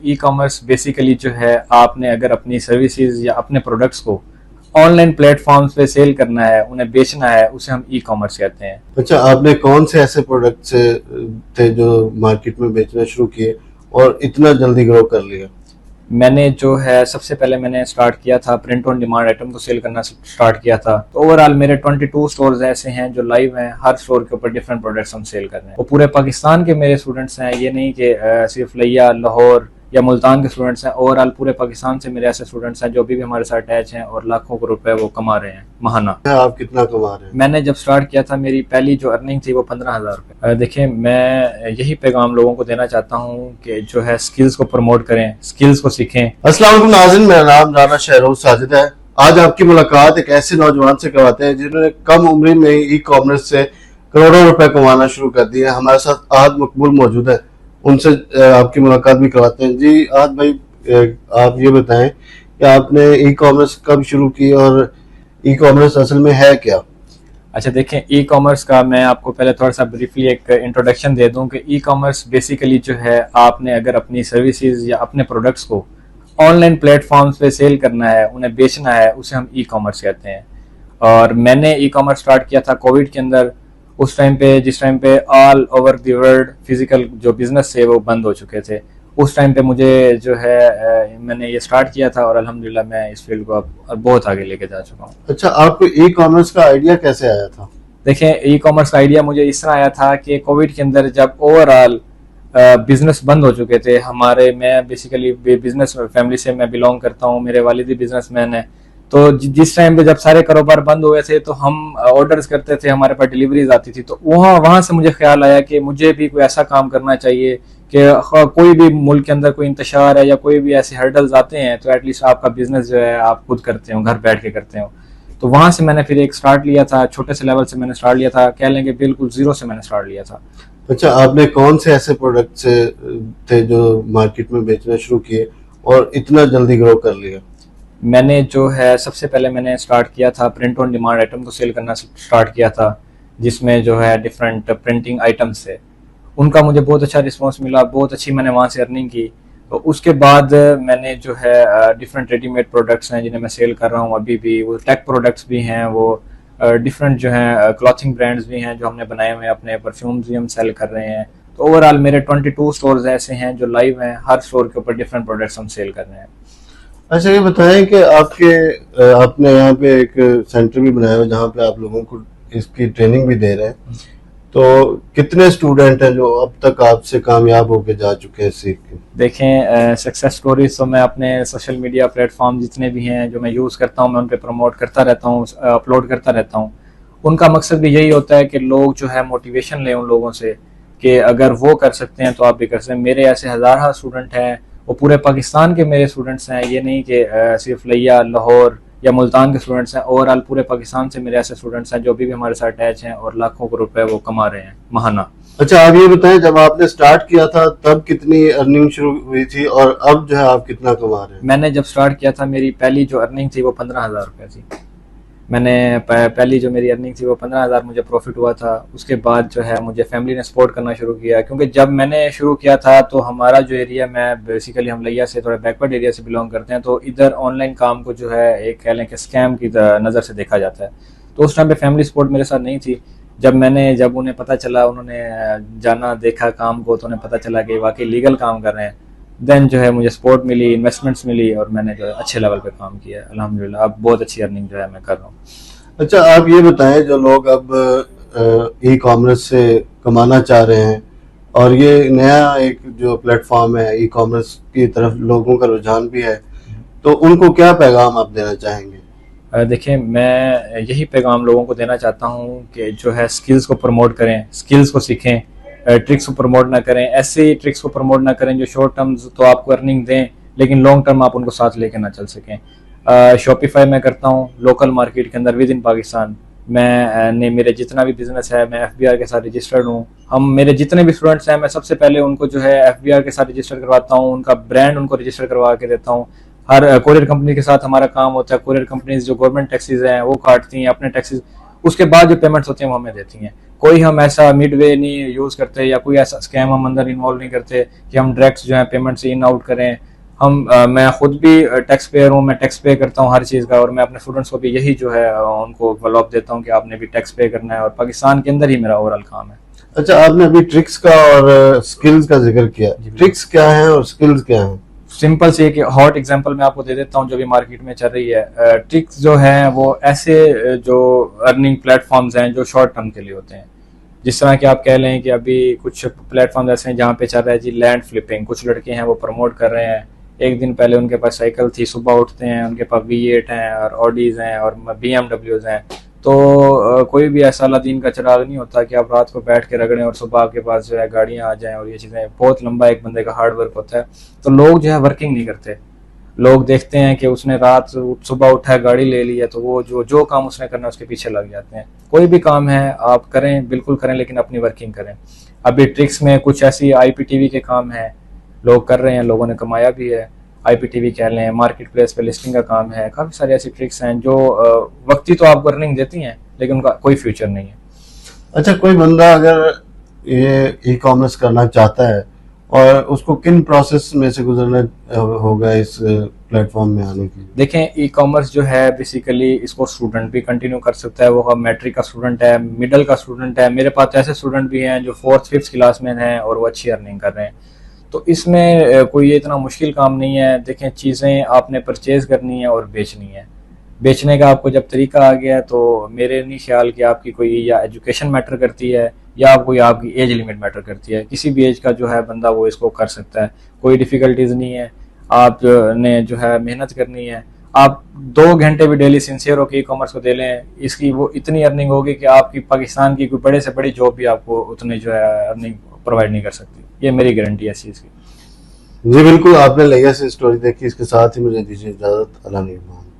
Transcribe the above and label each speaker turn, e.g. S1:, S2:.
S1: E commerce basically जो है, आपने अगर अपनी सर्विसेज या अपने प्रोडक्ट्स को ऑनलाइन प्लेटफॉर्म्स पे सेल करना है, उन्हें बेचना है, उसे हम ई कॉमर्स कहते हैं।
S2: अच्छा, आपने कौन से ऐसे प्रोडक्ट्स थे जो मार्केट में बेचना शुरू किए और इतना जल्दी ग्रो कर लिया?
S1: मैंने जो है सबसे पहले मैंने स्टार्ट किया था प्रिंट ऑन डिमांड आइटम को सेल करना स्टार्ट किया था। तो ओवरऑल मेरे 22 स्टोर्स ऐसे हैं जो लाइव हैं, हर स्टोर के ऊपर डिफरेंट प्रोडक्ट्स हम सेल कर रहे हैं। वो पूरे पाकिस्तान के मेरे स्टूडेंट्स हैं, ये नहीं कि सिर्फ लिया, लाहौर या मुल्तान के स्टूडेंट्स हैं। ओवरऑल पूरे पाकिस्तान से मेरे ऐसे स्टूडेंट्स हैं जो भी हमारे साथ अटैच हैं और लाखों को रुपए वो कमा रहे हैं महाना।
S2: आप कितना कमा रहे हैं?
S1: मैंने जब स्टार्ट किया था, मेरी पहली जो अर्निंग थी वो 15,000 रुपये। देखिए, मैं यही पैगाम लोगों को देना चाहता हूँ कि जो है स्किल्स को प्रमोट करें, स्किल्स को सीखें।
S2: अस्सलाम वालेकुम नाज़रीन, मेरा नाम राना शहरोज साजिद है। आज आपकी मुलाकात एक ऐसे नौजवान से करवाते हैं जिन्होंने कम उम्र में ई कॉमर्स से करोड़ों रुपए कमाना शुरू कर दिया। हमारे साथ आद मकबूल मौजूद है, उनसे आपकी मुलाकात भी करवाते हैं। जी आद भाई, आप ये बताएं कि आपने ई कॉमर्स कब शुरू की और ई कॉमर्स असल में है क्या?
S1: अच्छा, देखें, ई कॉमर्स का मैं आपको पहले थोड़ा सा ब्रीफली एक इंट्रोडक्शन दे दूं कि ई कॉमर्स बेसिकली जो है, आपने अगर अपनी सर्विसेज या अपने प्रोडक्ट्स को ऑनलाइन प्लेटफॉर्म्स पे सेल करना है, उन्हें बेचना है, उसे हम ई कॉमर्स कहते हैं। और मैंने ई कॉमर्स स्टार्ट किया था कोविड के अंदर। उस टाइम पे, जिस टाइम पे all over the world physical जो बिजनेस थे वो बंद हो चुके थे, उस टाइम पे मुझे जो है मैंने ये स्टार्ट किया था और अल्हम्दुलिल्लाह मैं इस फील्ड को अब बहुत आगे लेके जा चुका हूँ।
S2: अच्छा, आपको ई कॉमर्स का आइडिया कैसे आया था?
S1: देखें, ई कॉमर्स का आइडिया मुझे इस तरह आया था कि कोविड के अंदर जब ओवरऑल बिजनेस बंद हो चुके थे हमारे, मैं बेसिकली बिजनेस फैमिली से मैं बिलोंग करता हूँ, मेरे वालिद भी बिजनेसमैन है। तो जिस टाइम पे जब सारे कारोबार बंद हुए थे तो हम ऑर्डर्स करते थे, हमारे पास डिलीवरीज आती थी। तो वहां से मुझे ख्याल आया कि मुझे भी कोई ऐसा काम करना चाहिए कि कोई भी मुल्क के अंदर कोई इंतशार है या कोई भी ऐसे हर्डल्स आते हैं तो एटलीस्ट आपका बिजनेस जो है आप खुद करते हो, घर बैठ के करते हो। तो वहां से मैंने फिर एक स्टार्ट लिया था, छोटे से लेवल से मैंने स्टार्ट लिया था, कह लेंगे बिल्कुल जीरो से मैंने स्टार्ट लिया था।
S2: अच्छा, आपने कौन से ऐसे प्रोडक्ट्स थे जो मार्केट में बेचना शुरू किए और इतना जल्दी ग्रो कर लिया?
S1: मैंने जो है सबसे पहले मैंने स्टार्ट किया था प्रिंट ऑन डिमांड आइटम को सेल करना स्टार्ट किया था, जिसमें जो है डिफरेंट प्रिंटिंग आइटम्स थे। उनका मुझे बहुत अच्छा रिस्पांस मिला, बहुत अच्छी मैंने वहाँ से अर्निंग की। तो उसके बाद मैंने जो है डिफरेंट रेडीमेड प्रोडक्ट्स हैं जिन्हें मैं सेल कर रहा हूँ अभी भी, वो टेक प्रोडक्ट्स भी हैं, वो डिफरेंट जो हैं क्लॉथिंग ब्रांड्स भी हैं जो हमने बनाए हुए हैं, अपने परफ्यूम्स भी हम सेल कर रहे हैं। तो ओवरऑल मेरे 22 स्टोर्स ऐसे हैं जो लाइव हैं, हर स्टोर के ऊपर डिफरेंट प्रोडक्ट्स हम सेल कर रहे हैं।
S2: अच्छा, ये बताएं कि आपने यहाँ पे एक सेंटर भी बनाया हुआ है जहाँ पे आप लोगों को इसकी ट्रेनिंग भी दे रहे हैं। तो कितने स्टूडेंट हैं जो अब तक आपसे कामयाब होके जा चुके हैं सीख के?
S1: देखें, सक्सेस स्टोरीज तो मैं अपने सोशल मीडिया प्लेटफॉर्म जितने भी हैं जो मैं यूज़ करता हूँ, मैं उन पर प्रमोट करता रहता हूँ, अपलोड करता रहता हूँ। उनका मकसद भी यही होता है कि लोग जो है मोटिवेशन लें उन लोगों से कि अगर वो कर सकते हैं तो आप भी कर सकते हैं। मेरे ऐसे हज़ार स्टूडेंट हैं, वो पूरे पाकिस्तान के मेरे स्टूडेंट्स हैं, ये नहीं कि सिर्फ लिया, लाहौर या मुल्तान के स्टूडेंट्स हैं। ओवरऑल पूरे पाकिस्तान से मेरे ऐसे स्टूडेंट्स हैं जो भी हमारे साथ अटैच हैं और लाखों को रुपए वो कमा रहे हैं महाना।
S2: अच्छा, आप ये बताएं, जब आपने स्टार्ट किया था तब कितनी अर्निंग शुरू हुई थी और अब जो है आप कितना कमा रहे हैं?
S1: मैंने जब स्टार्ट किया था, मेरी पहली जो अर्निंग थी वो 15,000 रुपये थी। मैंने पहली जो मेरी अर्निंग थी वो 15,000 मुझे प्रॉफिट हुआ था। उसके बाद जो है मुझे फैमिली ने सपोर्ट करना शुरू किया, क्योंकि जब मैंने शुरू किया था तो हमारा जो एरिया, मैं बेसिकली हम लिया से थोड़ा बैकवर्ड एरिया से बिलोंग करते हैं, तो इधर ऑनलाइन काम को जो है एक कह लें कि स्कैम की नज़र से देखा जाता है। तो उस टाइम पे फैमिली सपोर्ट मेरे साथ नहीं थी। जब उन्हें पता चला, उन्होंने जाना देखा काम को, तो उन्हें पता चला कि वाकई लीगल काम कर रहे हैं, देन जो है मुझे सपोर्ट मिली, इन्वेस्टमेंट्स मिली और मैंने जो है अच्छे लेवल पे काम किया। अल्हम्दुलिल्लाह अब बहुत अच्छी अर्निंग जो है मैं कर रहा हूँ।
S2: अच्छा, आप ये बताएं, जो लोग अब ई कॉमर्स से कमाना चाह रहे हैं और ये नया एक जो प्लेटफॉर्म है ई कॉमर्स की तरफ लोगों का रुझान भी है, तो उनको क्या पैगाम आप देना चाहेंगे?
S1: देखिए, मैं यही पैगाम लोगों को देना चाहता हूँ कि जो है स्किल्स को प्रमोट करें, स्किल्स को सीखें, ट्रिक्स को प्रमोट ना करें। ऐसे ट्रिक्स को प्रमोट ना करें जो शॉर्ट टर्म तो आपको अर्निंग दें लेकिन लॉन्ग टर्म आप उनको साथ लेके ना चल सकें। शॉपिफाई मैं करता हूँ लोकल मार्केट के अंदर विद इन पाकिस्तान। मेरे जितना भी बिजनेस है मैं FBR के साथ रजिस्टर्ड हूँ। मेरे जितने भी स्टूडेंट्स हैं मैं सबसे पहले उनको जो है FBR के साथ रजिस्टर करवाता हूँ, उनका ब्रांड उनको रजिस्टर करवा के देता हूँ। हर कोरियर कंपनी के साथ हमारा काम होता है। कोरियर कंपनीज जो गवर्नमेंट टैक्सेस हैं वो काटती हैं, अपने टैक्सेस उसके बाद जो पेमेंट्स होती हैं वो हमें देती हैं। कोई हम ऐसा मिडवे नहीं यूज करते या कोई ऐसा स्कैम हम अंदर इन्वॉल्व नहीं करते कि हम डायरेक्ट जो है पेमेंट से इन आउट करें। मैं खुद भी टैक्स पेयर हूँ, मैं टैक्स पे करता हूँ हर चीज़ का, और मैं अपने स्टूडेंट्स को भी यही जो है उनको फॉलोअप देता हूँ कि आपने भी टैक्स पे करना है, और पाकिस्तान के अंदर ही मेरा ओवरऑल काम है।
S2: अच्छा, आपने अभी ट्रिक्स का और स्किल्स का जिक्र किया, ट्रिक्स क्या है और स्किल्स क्या है?
S1: सिंपल से एक हॉट एग्जांपल मैं आपको दे देता हूँ जो भी मार्केट में चल रही है। ट्रिक्स जो है वो ऐसे जो अर्निंग प्लेटफॉर्म्स हैं जो शॉर्ट टर्म के लिए होते हैं। जिस तरह कि आप कह लें कि अभी कुछ प्लेटफॉर्म ऐसे हैं जहाँ पे चल रहा है जी लैंड फ्लिपिंग, कुछ लड़के हैं वो प्रमोट कर रहे हैं। एक दिन पहले उनके पास साइकिल थी, सुबह उठते हैं उनके पास V8 हैं और ऑडीज हैं और BMWs हैं। तो कोई भी ऐसा अलादीन का चिराग नहीं होता कि आप रात को बैठ के रगड़ें और सुबह आपके पास जो है गाड़ियां आ जाएं, और ये चीज़ें बहुत लंबा एक बंदे का हार्ड वर्क होता है। तो लोग जो है वर्किंग नहीं करते, लोग देखते हैं कि उसने रात सुबह उठा है गाड़ी ले ली है तो वो जो काम उसने करना है उसके पीछे लग जाते हैं। कोई भी काम है आप करें, बिल्कुल करें, लेकिन अपनी वर्किंग करें। अभी ट्रिक्स में कुछ ऐसी IPTV के काम है, लोग कर रहे हैं, लोगों ने कमाया भी है। IPTV कह लें, मार्केट प्लेस पे लिस्टिंग का काम है, काफ़ी सारी ऐसी ट्रिक्स हैं जो वक्ती तो आपको अर्निंग देती हैं लेकिन उनका कोई फ्यूचर नहीं है।
S2: अच्छा, कोई बंदा अगर ये ई कॉमर्स करना चाहता है और उसको किन प्रोसेस में से गुजरना होगा इस प्लेटफॉर्म में आने के लिए?
S1: देखें, ई कॉमर्स जो है बेसिकली इसको स्टूडेंट भी कंटिन्यू कर सकता है, वो मैट्रिक का स्टूडेंट है, मिडिल का स्टूडेंट है। मेरे पास ऐसे स्टूडेंट भी हैं जो 4th-5th क्लास में हैं और वो अच्छी अर्निंग कर रहे हैं। तो इसमें कोई इतना मुश्किल काम नहीं है। देखें, चीज़ें आपने परचेज करनी है और बेचनी है। बेचने का आपको जब तरीका आ गया तो मेरे नहीं ख्याल कि आपकी कोई या एजुकेशन मैटर करती है या कोई आपकी एज लिमिट मैटर करती है। किसी भी एज का जो है बंदा वो इसको कर सकता है, कोई डिफ़िकल्टीज नहीं है। आप ने जो है मेहनत करनी है, आप 2 घंटे भी डेली सिंसियर होकर ई कॉमर्स को दे लें, इसकी वो इतनी अर्निंग होगी कि आपकी पाकिस्तान की कोई बड़े से बड़ी जॉब भी आपको उतनी जो है अर्निंग प्रोवाइड नहीं कर सकती। ये मेरी गारंटी है इस चीज़ की।
S2: जी बिल्कुल, आपने लेगेसी स्टोरी देखी, इसके साथ ही मुझे दीजिए इजाजत। अल्लाह ने